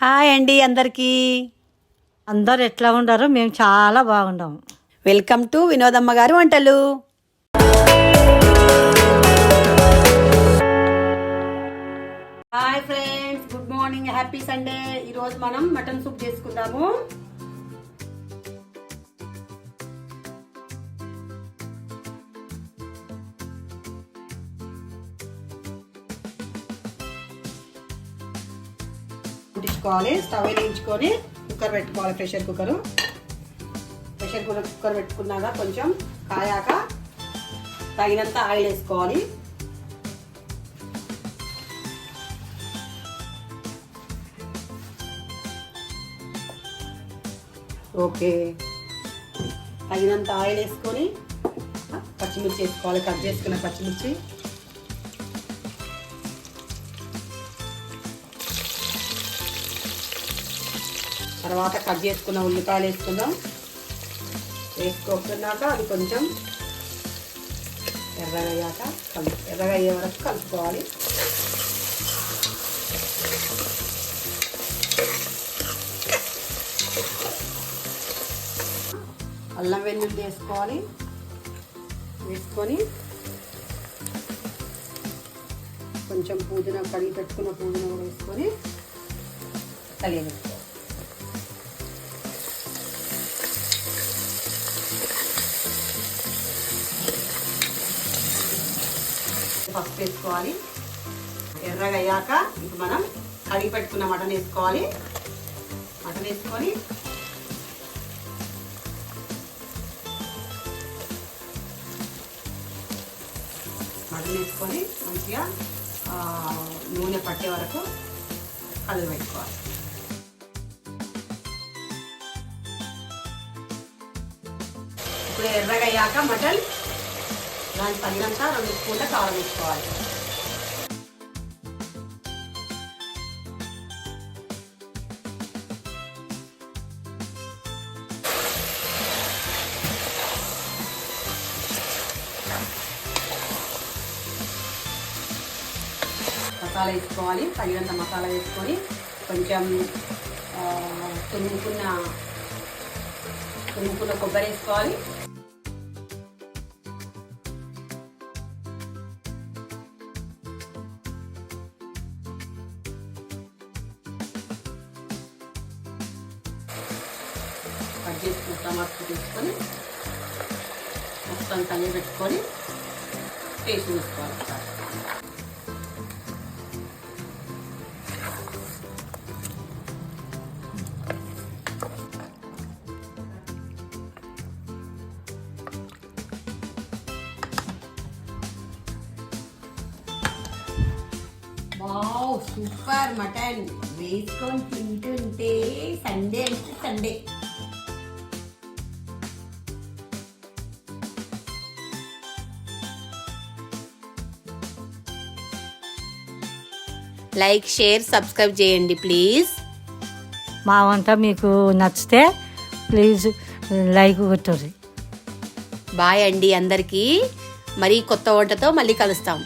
Hi అండి అందరికీ. అందరు ఎట్లా ఉండరు? మేము చాలా బాగుండాము. వెల్కమ్ టు వినోదమ్మ గారి వంటలు. Hi friends, good morning, happy Sunday. ఈరోజు మనం మటన్ సూప్ చేసుకుందాము. ఉడికించుకోవాలి. స్టవ్ వేయించుకొని కుక్కర్ పెట్టుకోవాలి. ప్రెషర్ కుక్కర్ పెట్టుకున్నాక కొంచెం కాయాక తగినంత ఆయిల్ వేసుకోవాలి. ఓకే, తగినంత ఆయిల్ వేసుకొని పచ్చిమిర్చి వేసుకోవాలి. కట్ చేసుకున్న పచ్చిమిర్చి, తర్వాత కట్ చేసుకున్న ఉల్లిపాయలు వేసుకుందాం. వేసుకున్నాక అది కొంచెం ఎర్రగా అయ్యే వరకు కలుపుకోవాలి. అల్లం వెల్లుల్లి వేసుకోవాలి. వేసుకొని కొంచెం పుదీనా, కడిగి పెట్టుకున్న పుదీనా కూడా వేసుకొని కలియబెట్టుకోవాలి. పసుపు వేసుకోవాలి. ఎర్రగా అయ్యాక ఇప్పుడు మనం కడిగి పెట్టుకున్న మటన్ వేసుకోవాలి. మటన్ వేసుకొని మంచిగా నూనె పట్టే వరకు కలుపు పెట్టుకోవాలి. ఇప్పుడు ఎర్రగా అయ్యాక మటన్ దానికి తగినంత 2 స్పూన్ల కారం వేసుకోవాలి. మసాలా వేసుకోవాలి. తగినంత మసాలా వేసుకొని కొంచెం తురుముకున్న కొబ్బరి వేసుకోవాలి. కట్ చేసుకున్న టమాటా తీసుకొని మొత్తం కలియబెట్టుకొని పేస్ట్ వేసుకోవాలి. వావ్, సూపర్ మటన్ వేసుకొని తింటుంటే సండే అంటే సండే. లైక్, షేర్, సబ్స్క్రైబ్ చేయండి ప్లీజ్. మా వంట మీకు నచ్చితే ప్లీజ్ లైక్ కొట్టండి. బాయ్ అండి అందరికీ. మరీ కొత్త వంటతో మళ్ళీ కలుస్తాం.